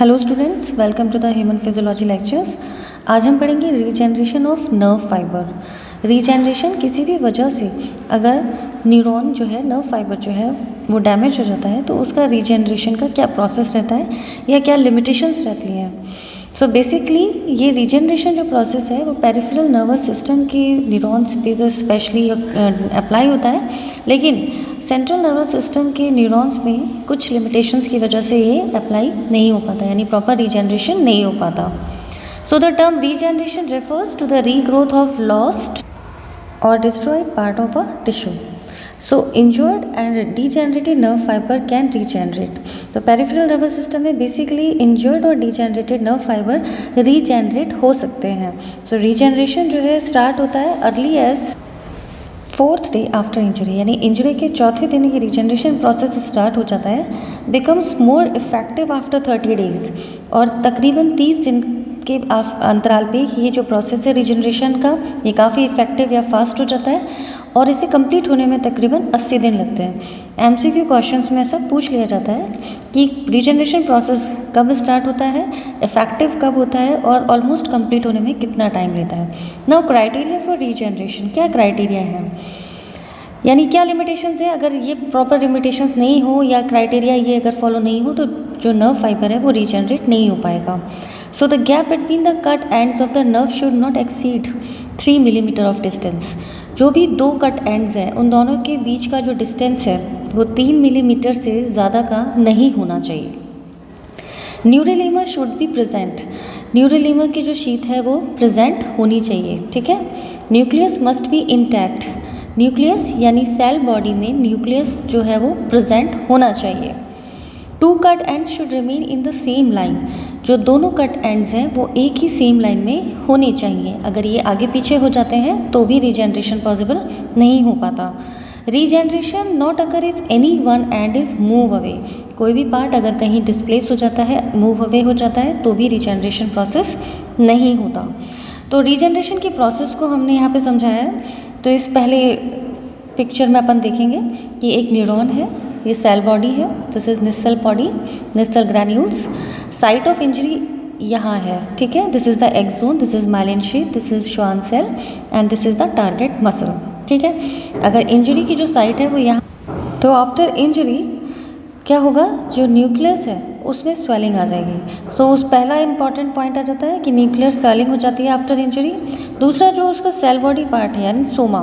Hello students, welcome to the human physiology lectures. आज हम पढ़ेंगे regeneration of nerve fibre. Regeneration किसी भी वजह से अगर न्यूरॉन जो है, नर्व फाइबर जो है वो डैमेज हो जाता है तो उसका रीजनरेशन का क्या प्रोसेस रहता है या क्या लिमिटेशंस रहती हैं। सो बेसिकली ये रीजनरेशन जो प्रोसेस है वो पेरिफेरल नर्वस सिस्टम के न्यूरॉन्स पे तो स्पेशली अप्लाई होता है, लेकिन सेंट्रल नर्वस सिस्टम के न्यूरॉन्स में कुछ लिमिटेशंस की वजह से ये अप्लाई नहीं हो पाता, यानी प्रॉपर रीजनरेशन नहीं हो पाता। So the term regeneration refers to the regrowth of lost or destroyed part of a tissue. So injured and degenerated nerve fiber can regenerate. तो पेरिफेरल नर्वस सिस्टम में बेसिकली इंजर्ड और degenerated nerve fibre regenerate हो सकते हैं। सो regeneration जो है start होता है early as 4th day after injury, यानी इंजरी के चौथे दिन ये रीजनरेशन प्रोसेस स्टार्ट हो जाता है। Becomes more effective after 30 days, और तकरीबन 30 दिन के अंतराल पे ये जो प्रोसेस है रीजनरेशन का ये काफ़ी इफेक्टिव या फास्ट हो जाता है, और इसे कंप्लीट होने में तकरीबन 80 दिन लगते हैं। एमसीक्यू क्वेश्चंस में ऐसा पूछ लिया जाता है कि रीजनरेशन प्रोसेस कब स्टार्ट होता है, इफेक्टिव कब होता है, और ऑलमोस्ट कंप्लीट होने में कितना टाइम लेता है। नाउ क्राइटेरिया फॉर रीजनरेशन, क्या क्राइटेरिया है यानी क्या लिमिटेशंस है। अगर ये प्रॉपर लिमिटेशंस नहीं हो या क्राइटेरिया ये अगर फॉलो नहीं हो तो जो नर्व फाइबर है वो रीजनरेट नहीं हो पाएगा। So the gap between the cut ends of the nerve should not exceed 3 millimetre of distance. जो भी दो कट एंड्स हैं उन दोनों के बीच का जो डिस्टेंस है वो 3 मिलीमीटर से ज़्यादा का नहीं होना चाहिए। न्यूरोलेमा शुड बी प्रेजेंट, न्यूरोलेमा की जो शीथ है वो प्रेजेंट होनी चाहिए, ठीक है। Nucleus must be intact, nucleus यानी सेल बॉडी में न्यूक्लियस जो है वो प्रेजेंट होना चाहिए। 2 cut ends should remain in the same line, जो दोनों कट एंड्स हैं वो एक ही सेम लाइन में होने चाहिए। अगर ये आगे पीछे हो जाते हैं तो भी रीजनरेशन पॉसिबल नहीं हो पाता। Regeneration not occur if any one and is move away, कोई भी पार्ट अगर कहीं डिस्प्लेस हो जाता है, मूव अवे हो जाता है तो भी रीजनरेशन प्रोसेस नहीं होता। तो रीजनरेशन की प्रोसेस को हमने यहाँ पे समझाया है। तो इस पहले पिक्चर में अपन देखेंगे कि एक न्यूरॉन है, ये सेल बॉडी है, this is Nissl body, Nissl granules. Site of injury यहाँ है, ठीक है। This is the axon, this is myelin sheath, this is Schwann cell and this is the target muscle, ठीक है। अगर इंजरी की जो साइट है वो यहाँ, तो आफ्टर इंजरी क्या होगा, जो न्यूक्लियस है उसमें स्वेलिंग आ जाएगी। सो उस पहला इंपॉर्टेंट पॉइंट आ जाता है कि न्यूक्लियर स्वेलिंग हो जाती है आफ्टर इंजरी। दूसरा जो उसका सेल बॉडी पार्ट है यानी सोमा,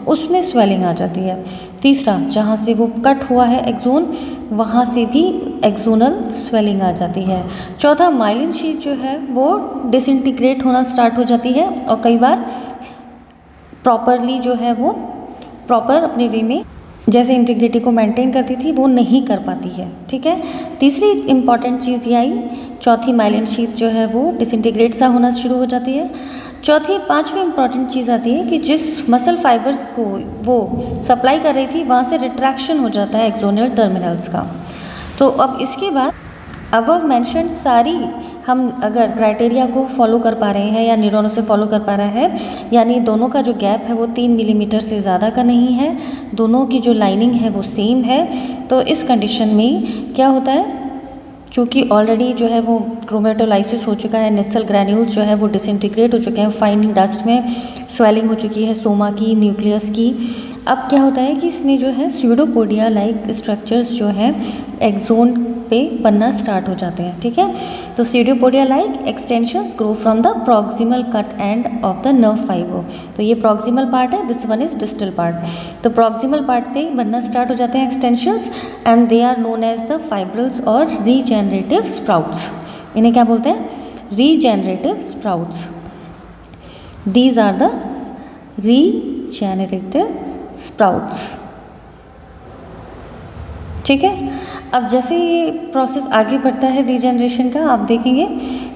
उसमें स्वेलिंग आ जाती है। तीसरा जहाँ से वो कट हुआ है एक्सोन, वहाँ से भी एक्सोनल स्वेलिंग आ जाती है। चौथा माइलिन शीथ जो है वो डिसइंटीग्रेट होना स्टार्ट हो जाती है और कई बार प्रॉपरली जो है वो प्रॉपर अपने वे में जैसे इंटीग्रिटी को मेंटेन करती थी वो नहीं कर पाती है, ठीक है। तीसरी इंपॉर्टेंट चीज़ ये आई, चौथी माइलिन शीथ जो है वो डिसइंटीग्रेट सा होना शुरू हो जाती है। पांचवी इंपॉर्टेंट चीज़ आती है कि जिस मसल फाइबर्स को वो सप्लाई कर रही थी वहाँ से रिट्रैक्शन हो जाता है एक्सोनल टर्मिनल्स का। तो अब इसके बाद अबव मेंशन सारी हम अगर क्राइटेरिया को फॉलो कर पा रहे हैं या न्यूरॉनों से फॉलो कर पा रहा है, यानी दोनों का जो गैप है वो 3 मिलीमीटर से ज़्यादा का नहीं है, दोनों की जो लाइनिंग है वो सेम है, तो इस कंडीशन में क्या होता है, चूँकि ऑलरेडी जो है वो क्रोमेटोलाइसिस हो चुका है, निस्सल ग्रैन्यूल्स जो है वो डिसइंटीग्रेट हो चुके हैं, फाइन डस्ट में स्वेलिंग हो चुकी है सोमा की, न्यूक्लियस की। अब क्या होता है कि इसमें जो है स्यूडोपोडिया लाइक स्ट्रक्चर्स जो हैं एक्सोन पे बनना स्टार्ट हो जाते हैं, ठीक है। तो pseudopodia like extensions grow from the proximal cut end of the nerve fibre. तो ये प्रॉक्सिमल पार्ट है, this one is distal part. तो प्रॉक्सिमल पार्ट पे बनना स्टार्ट हो जाते हैं extensions and they are known as the fibrils और रीजेनरेटिव स्प्राउट्स। इन्हें क्या बोलते हैं, regenerative sprouts. These are the regenerative sprouts, ठीक है। अब जैसे ये प्रोसेस आगे बढ़ता है रीजनरेशन का, आप देखेंगे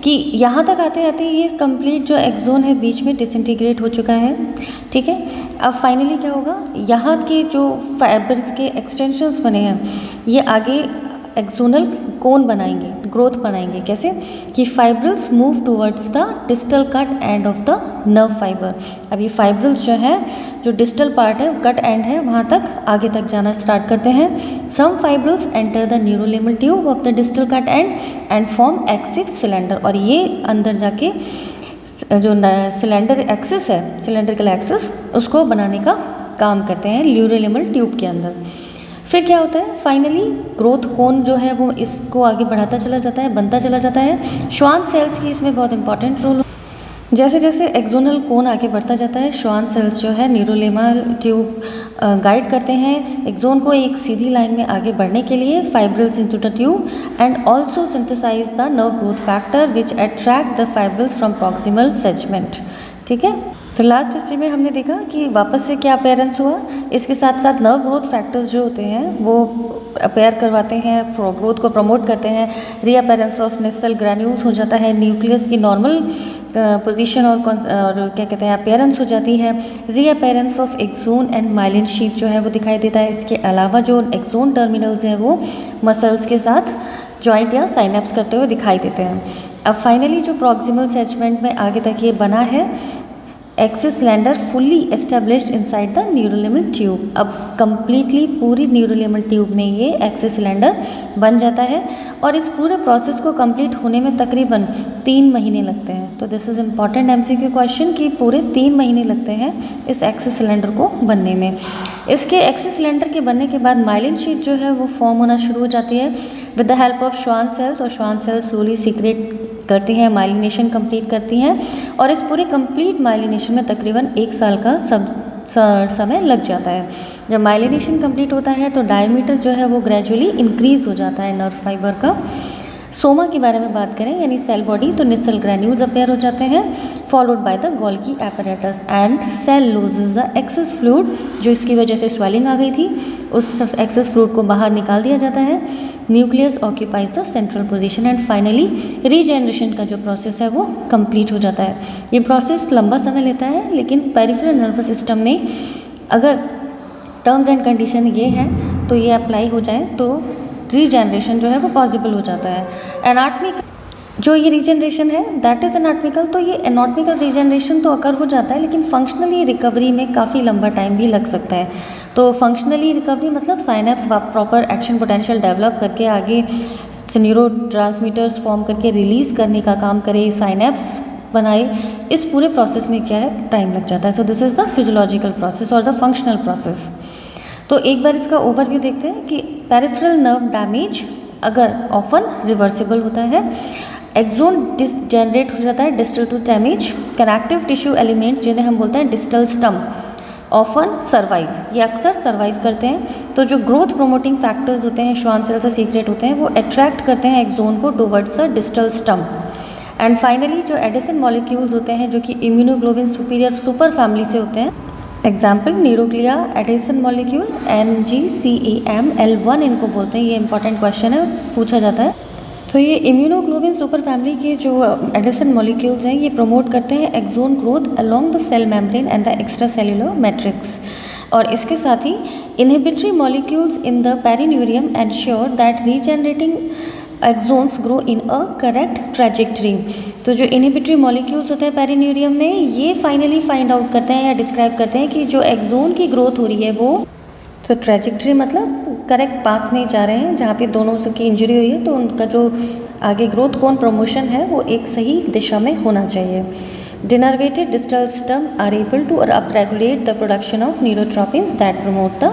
कि यहाँ तक आते आते ये कंप्लीट जो एक्सोन है बीच में डिसइंटीग्रेट हो चुका है, ठीक है। अब फाइनली क्या होगा, यहाँ के जो फाइबर्स के एक्सटेंशंस बने हैं ये आगे एक्सोनल कोन बनाएंगे, ग्रोथ बनाएंगे। कैसे कि fibrils move towards the distal cut end of the nerve fibre. अब ये फाइब्रिल्स जो है, जो डिस्टल पार्ट है, कट एंड है, वहाँ तक आगे तक जाना स्टार्ट करते हैं। Some fibrils enter the neurolemmal tube of the distal cut end form axis cylinder, और ये अंदर जाके जो सिलेंडर एक्सिस है, सिलेंड्रिकल एक्सिस, उसको बनाने का काम करते हैं न्यूरोलेमल ट्यूब के अंदर। फिर क्या होता है, फाइनली ग्रोथ कोन जो है वो इसको आगे बढ़ाता चला जाता है, बनता चला जाता है। श्वान सेल्स की इसमें बहुत इंपॉर्टेंट रोल। जैसे जैसे एक्सोनल कोन आगे बढ़ता जाता है, श्वान सेल्स जो है न्यूरोलेमल ट्यूब गाइड करते हैं एक्सोन को एक सीधी लाइन में आगे बढ़ने के लिए, fibrils into the tube and also synthesise the nerve growth factor which attract the fibrils from proximal segment. ठीक है, तो लास्ट स्टेज में हमने देखा कि वापस से क्या अपेयरेंस हुआ, इसके साथ साथ नर्व ग्रोथ फैक्टर्स जो होते हैं वो अपेयर करवाते हैं, ग्रोथ को प्रमोट करते हैं। रीअपेयरेंस ऑफ नेसल ग्रैन्यूल्स हो जाता है, न्यूक्लियस की नॉर्मल पोजीशन और क्या कहते हैं अपेयरेंस हो जाती है। Reappearance of axon and myelin sheath जो है वो दिखाई देता है। इसके अलावा जो एक्सोन टर्मिनल्स हैं वो मसल्स के साथ जॉइंट या साइनेप्स करते हुए दिखाई देते हैं। अब फाइनली जो प्रॉक्सिमल सेगमेंट में आगे तक ये बना है, axis cylinder fully established inside the neurolemmal tube. अब कंप्लीटली पूरी न्यूरोलेमल ट्यूब में ये एक्सिस सिलेंडर बन जाता है, और इस पूरे प्रोसेस को कंप्लीट होने में तकरीबन 3 महीने लगते हैं। तो this is important MCQ question कि पूरे 3 महीने लगते हैं इस एक्सिस सिलेंडर को बनने में। इसके एक्सिस सिलेंडर के बनने के बाद माइलिन शीट जो है वो फॉर्म होना शुरू हो जाती है with the help of Schwann cells, और श्वान सेल्स स्लोली सीक्रेट करती हैं, माइलिनेशन कंप्लीट करती हैं, और इस पूरे कंप्लीट माइलिनेशन में तकरीबन 1 साल का समय लग जाता है। जब माइलिनेशन कंप्लीट होता है तो डायमीटर जो है वो ग्रेजुअली इंक्रीज हो जाता है नर्व फाइबर का। सोमा के बारे में बात करें यानी सेल बॉडी, तो निसल ग्रैन्यूल्स अपेयर हो जाते हैं, followed by the Golgi apparatus and cell loses the excess fluid, जो इसकी वजह से स्वेलिंग आ गई थी उस एक्सेस फ्लूइड को बाहर निकाल दिया जाता है। Nucleus occupies the central position and finally regeneration का जो प्रोसेस है वो कंप्लीट हो जाता है। ये प्रोसेस लंबा समय लेता है, लेकिन पेरिफेरल नर्वस सिस्टम में अगर टर्म्स एंड कंडीशन ये है तो ये अप्लाई हो जाए तो रीजनरेशन जो है वो पॉसिबल हो जाता है। एनाटमिक जो ये रीजनरेशन है दैट इज़ एनाटमिकल, तो ये एनाटमिकल रीजनरेशन तो अकर हो जाता है, लेकिन फंक्शनली रिकवरी में काफ़ी लंबा टाइम भी लग सकता है। तो फंक्शनली रिकवरी मतलब synapse proper action potential develop करके आगे न्यूरो ट्रांसमीटर्स फॉर्म करके रिलीज़ करने का काम करे, साइनेप्स बनाए, इस पूरे प्रोसेस में क्या है टाइम लग जाता है। So this is the physiological process और द फंक्शनल प्रोसेस। तो एक बार इसका ओवरव्यू देखते हैं कि पेरिफेरल नर्व डैमेज अगर ऑफन रिवर्सिबल होता है, एक्सोन जनरेट हो जाता है distal to damage, connective tissue elements जिन्हें हम बोलते हैं डिस्टल स्टम्प ऑफन सर्वाइव, ये अक्सर सर्वाइव करते हैं। तो जो ग्रोथ प्रोमोटिंग फैक्टर्स होते हैं श्वान सेल से सीक्रेट होते हैं वो अट्रैक्ट करते हैं एक्सोन को towards the distal stump. And finally जो एडिसन मॉलिक्यूल्स होते हैं जो कि इम्यूनोग्लोबिन सुपीरियर सुपर फैमिली से होते हैं, example neuroglia Edison molecule NGCAM-L1 इनको बोलते हैं। ये इंपॉर्टेंट क्वेश्चन है, पूछा जाता है। तो ये इम्यूनोग्लोबिन सुपर फैमिली के जो एडिसन मॉलिक्यूल्स हैं ये प्रमोट करते हैं axon growth along the cell membrane and the extracellular matrix, और इसके साथ ही inhibitory molecules in the perineurium ensure that regenerating axons grow in a correct trajectory. तो जो इनहिबिटरी मॉलिक्यूल्स होते हैं पेरिन्यूरियम में, ये फाइनली फाइंड आउट करते हैं या डिस्क्राइब करते हैं कि जो एक्सोन की ग्रोथ हो रही है वो, तो ट्रैजेक्टरी मतलब करेक्ट पाथ में जा रहे हैं, जहाँ पे दोनों की इंजरी हुई है तो उनका जो आगे ग्रोथ कोन प्रमोशन है वो एक सही दिशा में होना चाहिए। Denervated distal stump are able to up regulate the production of neurotrophins that promote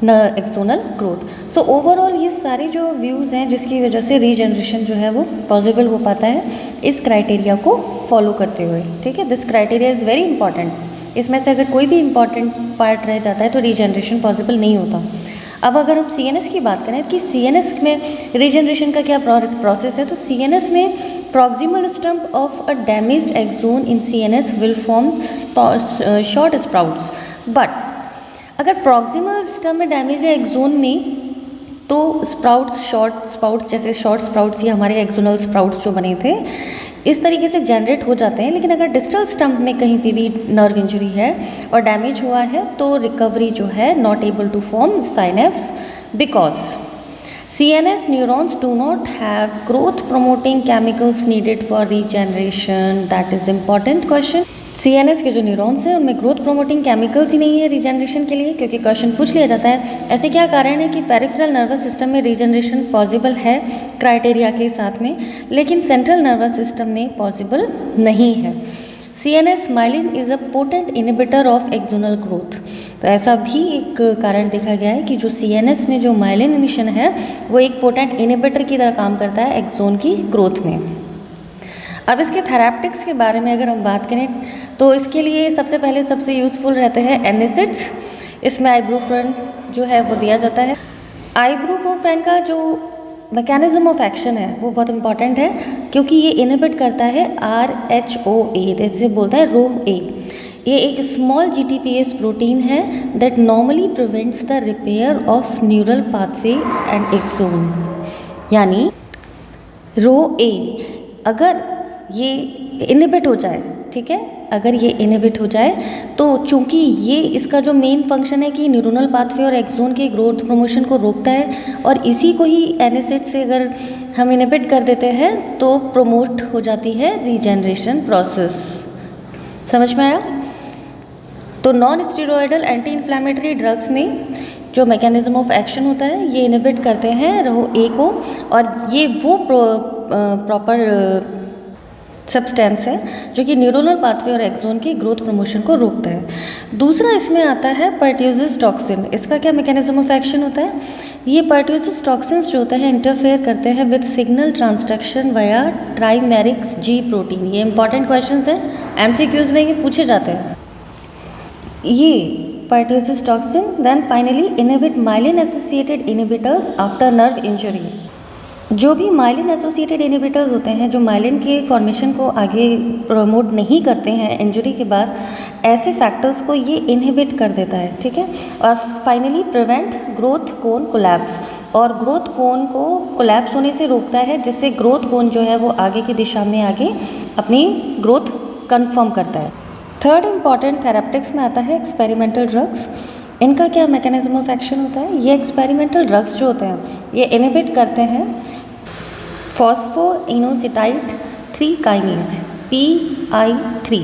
the axonal growth. So overall ये सारे जो व्यूज़ हैं जिसकी वजह से रीजनरेशन जो है वो पॉसिबल हो पाता है इस क्राइटेरिया को फॉलो करते हुए। ठीक है, this criteria is very important. इसमें से अगर कोई भी इंपॉर्टेंट पार्ट रह जाता है तो रीजनरेशन पॉसिबल नहीं होता। अब अगर हम CNS की बात करें कि CNS में रीजनरेशन का क्या प्रोसेस है, तो CNS में proximal stump of a damaged axon in CNS will form short sprouts, but अगर प्रॉक्सिमल स्टम्प में डैमेज है एक्सोन में तो स्प्राउट्स, शॉर्ट स्प्राउट्स, जैसे शॉर्ट स्प्राउट्स या हमारे एक्सोनल स्प्राउट्स जो बने थे इस तरीके से जनरेट हो जाते हैं। लेकिन अगर डिस्टल स्टम्प में कहीं पे भी नर्व इंजरी है और डैमेज हुआ है तो रिकवरी जो है not able to form synapse because CNS neurons do not have growth promoting chemicals needed for regeneration. That is important question. CNS के जो न्यूरॉन्स हैं उनमें ग्रोथ प्रोमोटिंग केमिकल्स ही नहीं है रीजनरेशन के लिए, क्योंकि क्वेश्चन पूछ लिया जाता है ऐसे क्या कारण है कि पेरिफेरल नर्वस सिस्टम में रीजनरेशन पॉसिबल है क्राइटेरिया के साथ में, लेकिन सेंट्रल नर्वस सिस्टम में पॉसिबल नहीं है। CNS myelin is a potent inhibitor of axonal growth. तो ऐसा भी एक कारण देखा गया है कि जो CNS में जो माइलिन इमिशन है वो एक पोटेंट इनिबिटर की तरह काम करता है एक्सोन की ग्रोथ में। अब इसके थेराप्टिक्स के बारे में अगर हम बात करें तो इसके लिए सबसे पहले सबसे यूज़फुल रहते हैं एनिसिड्स। इसमें आइब्रूफ्रेन जो है वो दिया जाता है। आइब्रूप्रोफेन का जो मैकेनिज्म ऑफ एक्शन है वो बहुत इंपॉर्टेंट है, क्योंकि ये इनहिबिट करता है RHOA, जैसे बोलता है RHOA। ये एक स्मॉल GTPase प्रोटीन है that normally prevents the repair of neural pathway and axon. यानी RHOA अगर ये इनहिबिट हो जाए, ठीक है, अगर ये इनहिबिट हो जाए तो चूंकि ये इसका जो मेन फंक्शन है कि न्यूरोनल पाथवे और एक्सोन के ग्रोथ प्रमोशन को रोकता है, और इसी को ही एनिसिड से अगर हम इनहिबिट कर देते हैं तो प्रमोट हो जाती है रीजनरेशन प्रोसेस। समझ में आया? तो non steroidal anti inflammatory drugs में जो मैकेनिज्म ऑफ एक्शन होता है ये इनहिबिट करते हैं RHOA को, और ये वो प्रॉपर सब्सटेंस है जो कि न्यूरोनल पाथवे और एक्सोन की ग्रोथ प्रमोशन को रोकता है। दूसरा इसमें आता है पर्ट्यूसिस टॉक्सिन। इसका क्या मैकेनिज्म ऑफ एक्शन होता है? ये पर्ट्यूसिस टॉक्सिन्स जो होते हैं इंटरफेयर करते हैं with signal transduction via trimerics G protein. ये इंपॉर्टेंट क्वेश्चंस हैं, MCQs में ये पूछे जाते हैं। ये pertussis toxin then finally inhibit myelin associated inhibitors after nerve injury. जो भी माइलिन एसोसिएटेड इनहिबिटर्स होते हैं जो माइलिन के फॉर्मेशन को आगे प्रमोट नहीं करते हैं इंजरी के बाद, ऐसे फैक्टर्स को ये इनहिबिट कर देता है, ठीक है। और फाइनली प्रिवेंट ग्रोथ कोन कोलैप्स, और ग्रोथ कोन को कोलैप्स होने से रोकता है, जिससे ग्रोथ कोन जो है वो आगे की दिशा में आगे अपनी ग्रोथ कन्फर्म करता है। थर्ड इम्पॉर्टेंट थेराप्टिक्स में आता है एक्सपेरिमेंटल ड्रग्स। इनका क्या मैकेनिज्म ऑफ एक्शन होता है? ये एक्सपेरिमेंटल ड्रग्स जो होते हैं ये इनहिबिट करते हैं फॉस्फोइनोसिटाइड 3 kinase PI3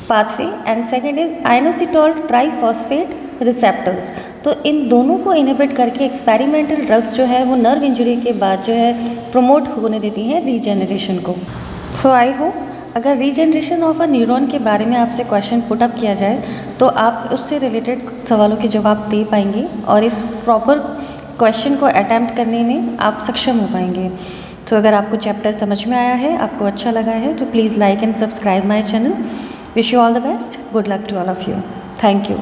pathway, and second is inositol triphosphate receptors. तो इन दोनों को इनहिबिट करके एक्सपेरिमेंटल ड्रग्स जो है वो नर्व इंजरी के बाद जो है प्रमोट होने देती हैं रीजनरेशन को। सो आई होप अगर रीजनरेशन ऑफ अ न्यूरॉन के बारे में आपसे क्वेश्चन पुटअप किया जाए तो आप उससे रिलेटेड सवालों के जवाब दे पाएंगे और इस प्रॉपर क्वेश्चन को अटैम्प्ट करने में आप सक्षम हो पाएंगे। तो अगर आपको चैप्टर समझ में आया है, आपको अच्छा लगा है, तो please like and subscribe my channel. Wish you all the best, good luck to all of you, thank you.